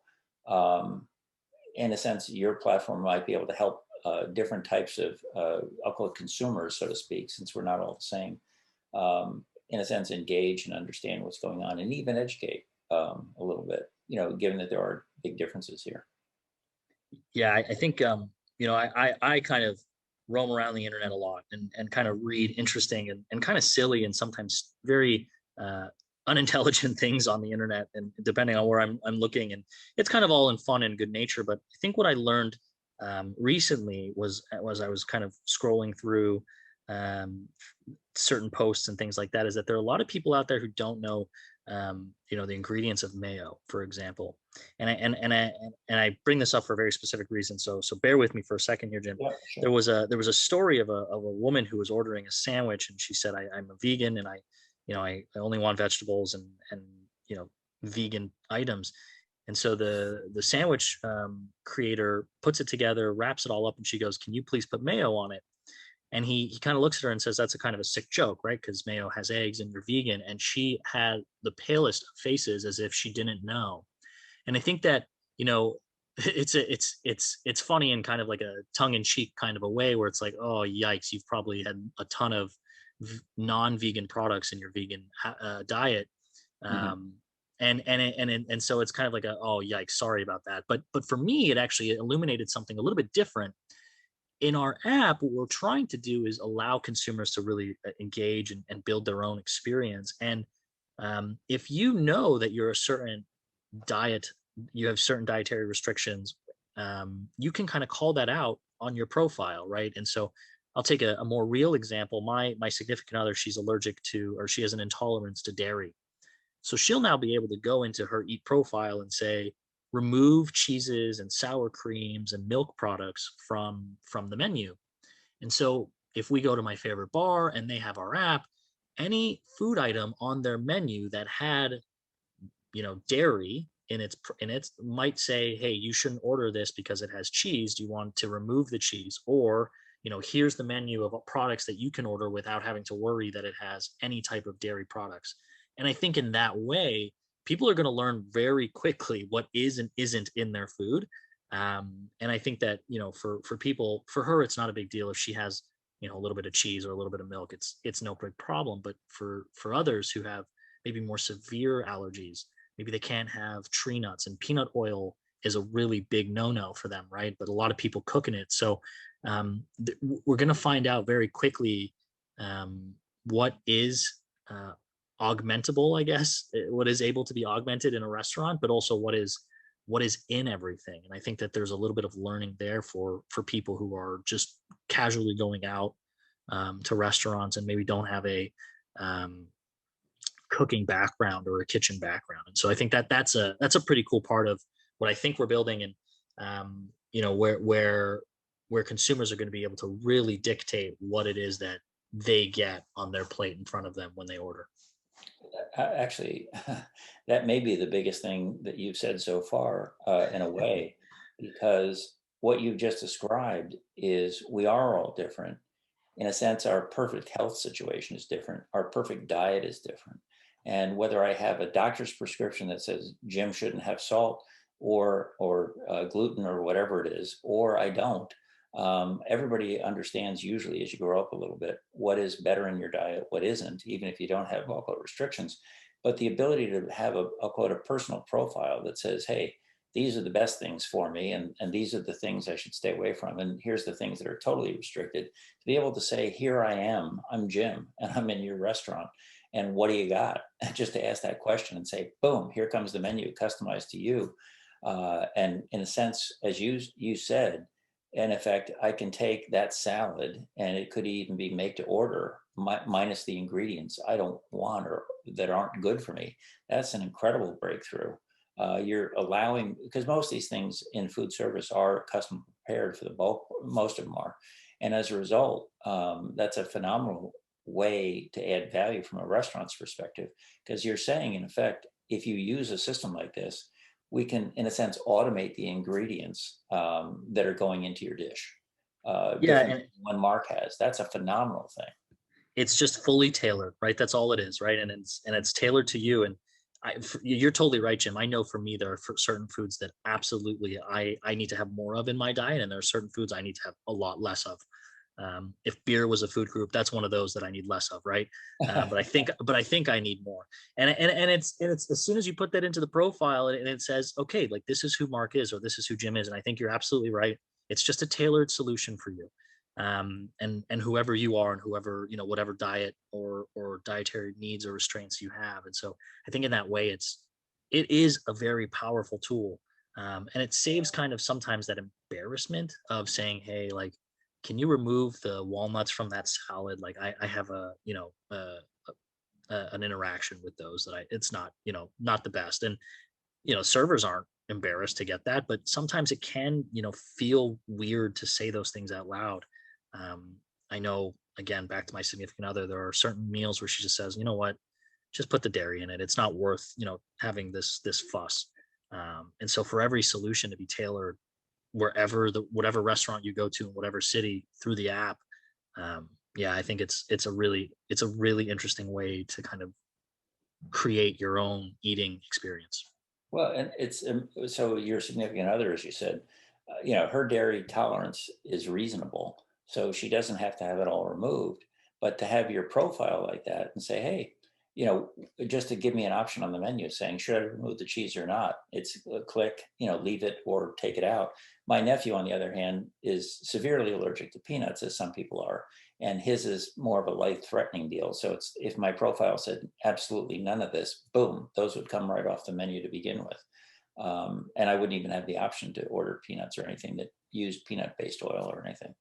S2: in a sense, your platform might be able to help different types of, I'll call it consumers, so to speak, since we're not all the same, in a sense, engage and understand what's going on and even educate a little bit, given that there are big differences here.
S1: Yeah, I think I kind of roam around the internet a lot and kind of read interesting and kind of silly and sometimes very uh, unintelligent things on the internet, and depending on where I'm looking, and it's kind of all in fun and good nature. But I think what I learned recently was I was kind of scrolling through um, certain posts and things like that, is that there are a lot of people out there who don't know the ingredients of mayo, for example. And I bring this up for a very specific reason, so bear with me for a second here, Jim.
S2: Yeah,
S1: there
S2: sure.
S1: was a there was a story of a woman who was ordering a sandwich, and she said, I'm a vegan, and I only want vegetables and vegan items. And so the sandwich creator puts it together, wraps it all up, and she goes, can you please put mayo on it? And he kind of looks at her and says, that's a kind of a sick joke, right? Because mayo has eggs and you're vegan. And she had the palest of faces, as if she didn't know. And I think that, you know, it's funny in kind of like a tongue-in-cheek kind of a way, where it's like, oh yikes, you've probably had a ton of non-vegan products in your vegan diet.
S2: Hmm.
S1: um and so it's kind of like a, oh yikes, sorry about that. But for me, it actually illuminated something a little bit different. In our app, what we're trying to do is allow consumers to really engage and build their own experience. And if you know that you're a certain diet, you have certain dietary restrictions, you can kind of call that out on your profile, right? And so I'll take a more real example. My significant other, she's allergic to, or she has an intolerance to dairy. So she'll now be able to go into her Eat profile and say, remove cheeses and sour creams and milk products from the menu. And so if we go to my favorite bar and they have our app, any food item on their menu that had, dairy in its might say, hey, you shouldn't order this because it has cheese. Do you want to remove the cheese? Or, here's the menu of products that you can order without having to worry that it has any type of dairy products. And I think in that way, people are going to learn very quickly what is and isn't in their food. And I think that, for people, for her, it's not a big deal if she has, a little bit of cheese or a little bit of milk. It's no big problem. But for others who have maybe more severe allergies, maybe they can't have tree nuts, and peanut oil is a really big no-no for them, right? But a lot of people cook in it. So we're going to find out very quickly what is augmentable, I guess, what is able to be augmented in a restaurant, but also what is in everything. And I think that there's a little bit of learning there for people who are just casually going out to restaurants and maybe don't have a um, cooking background or a kitchen background. And so I think that that's a pretty cool part of what I think we're building. And where consumers are going to be able to really dictate what it is that they get on their plate in front of them when they order.
S2: Actually, that may be the biggest thing that you've said so far, in a way, because what you've just described is we are all different. In a sense, our perfect health situation is different. Our perfect diet is different. And whether I have a doctor's prescription that says Jim shouldn't have salt or gluten or whatever it is, or I don't, everybody understands usually as you grow up a little bit what is better in your diet, what isn't, even if you don't have, I'll quote, restrictions. But the ability to have a, I'll quote, a personal profile that says, hey, these are the best things for me, and these are the things I should stay away from. And here's the things that are totally restricted. To be able to say, here I am, I'm Jim, and I'm in your restaurant. And what do you got? Just to ask that question and say, boom, here comes the menu customized to you. And in a sense, as you said, in effect, I can take that salad and it could even be made to order, minus the ingredients I don't want or that aren't good for me. That's an incredible breakthrough. You're allowing, because most of these things in food service are custom prepared for the bulk, most of them are. And as a result, that's a phenomenal way to add value from a restaurant's perspective, because you're saying, in effect, if you use a system like this, we can, in a sense, automate the ingredients that are going into your dish,
S1: Yeah,
S2: different
S1: and
S2: than one Mark has. That's a phenomenal thing.
S1: it's just fully tailored, right? That's all it is, right? And it's tailored to you. And you're totally right, Jim. I know for me, there are certain foods that absolutely I need to have more of in my diet, and there are certain foods I need to have a lot less of. If beer was a food group, that's one of those that I need less of, right? But I think I need more. And it's as soon as you put that into the profile and it says, okay, like this is who Mark is or this is who Jim is, and I think you're absolutely right. It's just a tailored solution for you, and whoever you are and whoever whatever diet or dietary needs or restraints you have. And so I think in that way, it is a very powerful tool, and it saves kind of sometimes that embarrassment of saying, hey, like, can you remove the walnuts from that salad? Like I have an interaction with those that it's not, not the best. And, servers aren't embarrassed to get that, but sometimes it can, feel weird to say those things out loud. Um, I know, again, back to my significant other, there are certain meals where she just says, you know what, just put the dairy in it. It's not worth, having this fuss. And so for every solution to be tailored wherever whatever restaurant you go to in whatever city through the app. Yeah, I think it's a really interesting way to kind of create your own eating experience.
S2: Well, and it's so your significant other, as you said, her dairy tolerance is reasonable, so she doesn't have to have it all removed. But to have your profile like that and say, hey, just to give me an option on the menu saying, should I remove the cheese or not? It's a click, leave it or take it out. My nephew, on the other hand, is severely allergic to peanuts, as some people are, and his is more of a life-threatening deal. So it's if my profile said absolutely none of this, boom, those would come right off the menu to begin with. And I wouldn't even have the option to order peanuts or anything that used peanut-based oil or anything.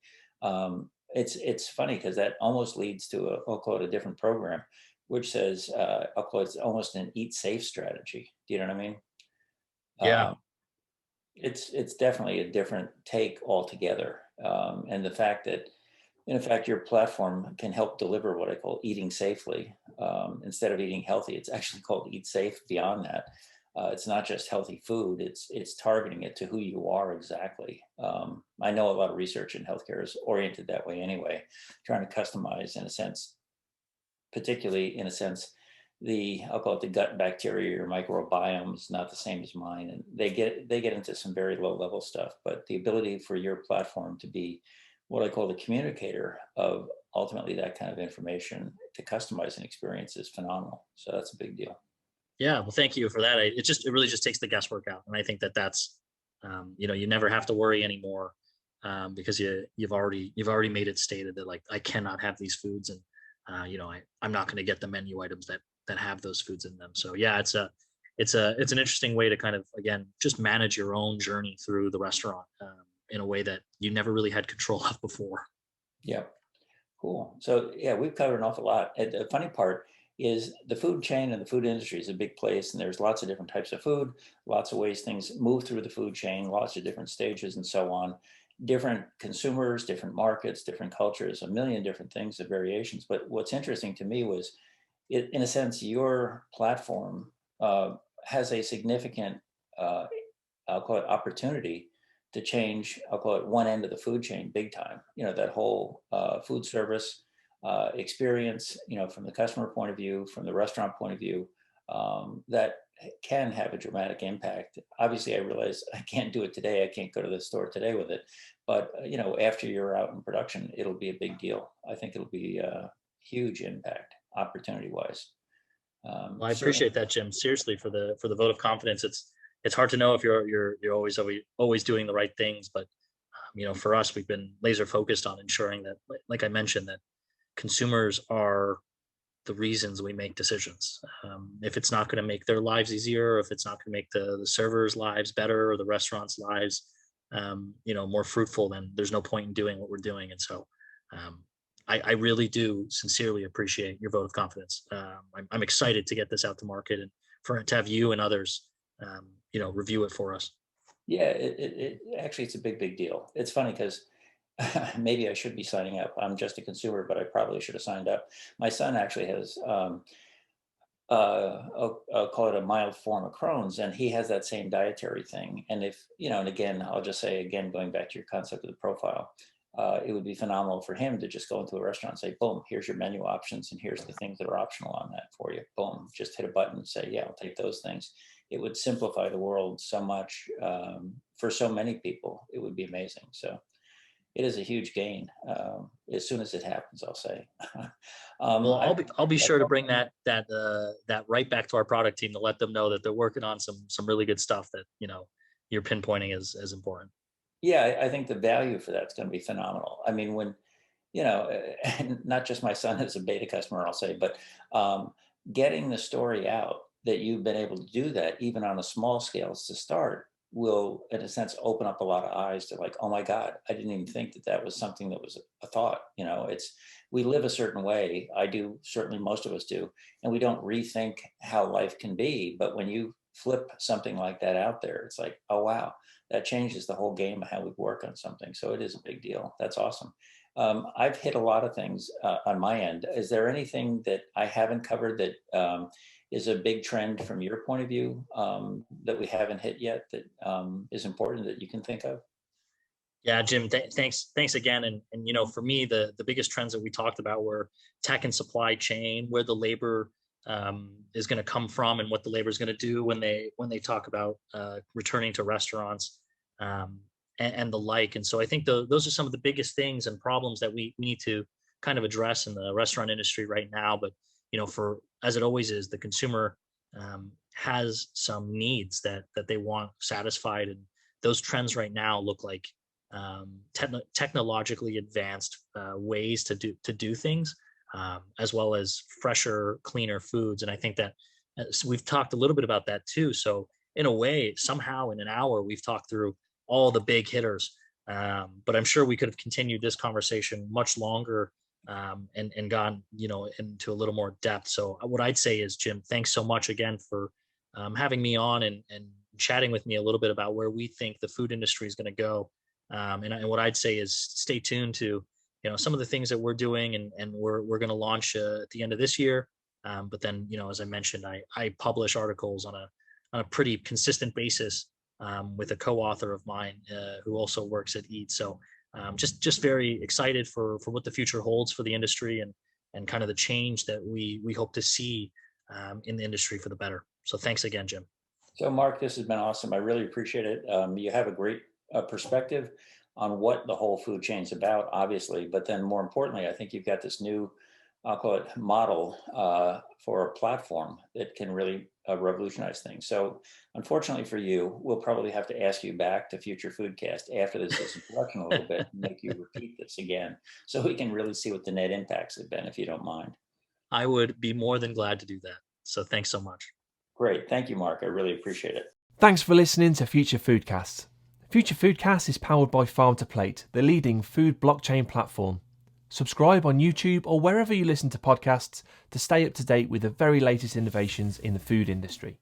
S2: It's funny because that almost leads to I'll call it a different program, which says I'll call it almost an eat safe strategy. Do you know what I mean?
S1: Yeah.
S2: Um, it's definitely a different take altogether, and the fact that in fact your platform can help deliver what I call eating safely, instead of eating healthy. It's actually called eat safe. Beyond that, it's not just healthy food. It's targeting it to who you are exactly. I know a lot of research in healthcare is oriented that way anyway, trying to customize in a sense, particularly in a sense, I'll call it the gut bacteria or microbiome is not the same as mine, and they get into some very low level stuff. But the ability for your platform to be what I call the communicator of ultimately that kind of information to customize an experience is phenomenal. So that's a big deal.
S1: Yeah, well, thank you for that. It really just takes the guesswork out, and I think that's, you never have to worry anymore, because you've already made it stated that, like, I cannot have these foods, and I'm not going to get the menu items that have those foods in them. So yeah, it's an interesting way to kind of, again, just manage your own journey through the restaurant, in a way that you never really had control of before.
S2: Yeah. Cool. So yeah, we've covered an awful lot. And the funny part is the food chain and the food industry is a big place, and there's lots of different types of food, lots of ways things move through the food chain, lots of different stages and so on, different consumers, different markets, different cultures, a million different things of variations. But what's interesting to me was, in a sense, your platform has a significant, uh, I'll call it opportunity to change, I'll call it one end of the food chain big time. That whole food service experience, from the customer point of view, from the restaurant point of view, that can have a dramatic impact. Obviously, I realize I can't do it today. I can't go to the store today with it. But, after you're out in production, it'll be a big deal. I think it'll be a huge impact opportunity wise.
S1: Well, I
S2: Certainly.
S1: appreciate that, Jim. Seriously, for the vote of confidence. It's hard to know if you're always doing the right things, but, for us, we've been laser focused on ensuring that, like I mentioned, that consumers are the reasons we make decisions. If it's not going to make their lives easier, or if it's not going to make the servers' lives better or the restaurants' lives, more fruitful, then there's no point in doing what we're doing. And so, um, I really do sincerely appreciate your vote of confidence. I'm excited to get this out to market and for it to have you and others, review it for us.
S2: Yeah, actually, it's a big deal. It's funny because maybe I should be signing up. I'm just a consumer, but I probably should have signed up. My son actually has, I'll call it a mild form of Crohn's, and he has that same dietary thing. And if, and again, I'll just say again, going back to your concept of the profile, it would be phenomenal for him to just go into a restaurant and say, boom, here's your menu options, and here's the things that are optional on that for you. Boom, just hit a button and say, yeah, I'll take those things. It would simplify the world so much, for so many people. It would be amazing. So it is a huge gain as soon as it happens, I'll say.
S1: Well,
S2: I,
S1: I'll be sure to bring that right back to our product team to let them know that they're working on some really good stuff that you're pinpointing as important.
S2: yeah, I think the value for that's going to be phenomenal. I mean, when and not just my son is a beta customer, I'll say, but um, getting the story out that you've been able to do that, even on a small scale to start, will, in a sense, open up a lot of eyes to like, oh my God, I didn't even think that that was something that was a thought. We live a certain way. I do, certainly most of us do, and we don't rethink how life can be. But when you flip something like that out there, it's like, oh wow, that changes the whole game of how we work on something. So it is a big deal. That's awesome. I've hit a lot of things on my end. Is there anything that I haven't covered that is a big trend from your point of view that we haven't hit yet that is important that you can think of?
S1: Yeah, Jim, thanks again. And for me, the biggest trends that we talked about were tech and supply chain, where the labor is going to come from, and what the labor is going to do when they talk about returning to restaurants, and the like. And so I think those are some of the biggest things and problems that we need to kind of address in the restaurant industry right now. But for as it always is, the consumer has some needs that they want satisfied, and those trends right now look like technologically advanced ways to do things, as well as fresher, cleaner foods. And I think that so we've talked a little bit about that too. So in a way, somehow in an hour, we've talked through all the big hitters. But I'm sure we could have continued this conversation much longer, and gone into a little more depth. So what I'd say is, Jim, thanks so much again for having me on and chatting with me a little bit about where we think the food industry is going to go. And what I'd say is stay tuned to some of the things that we're doing, and we're going to launch at the end of this year. But then as I mentioned, I publish articles on a pretty consistent basis, with a co-author of mine who also works at Eate. So just very excited for what the future holds for the industry, and kind of the change that we hope to see in the industry for the better. So thanks again, Jim.
S2: So, Mark, this has been awesome. I really appreciate it. You have a great perspective on what the whole food chain is about, obviously, but then more importantly, I think you've got this new, I'll call it model for a platform that can really revolutionize things. So, unfortunately for you, we'll probably have to ask you back to Future Foodcast after this is in production a little bit and make you repeat this again, so we can really see what the net impacts have been, if you don't mind.
S1: I would be more than glad to do that. So thanks so much.
S2: Great. Thank you, Mark. I really appreciate it.
S3: Thanks for listening to Future Foodcast. Future Foodcast is powered by Farm to Plate, the leading food blockchain platform. Subscribe on YouTube or wherever you listen to podcasts to stay up to date with the very latest innovations in the food industry.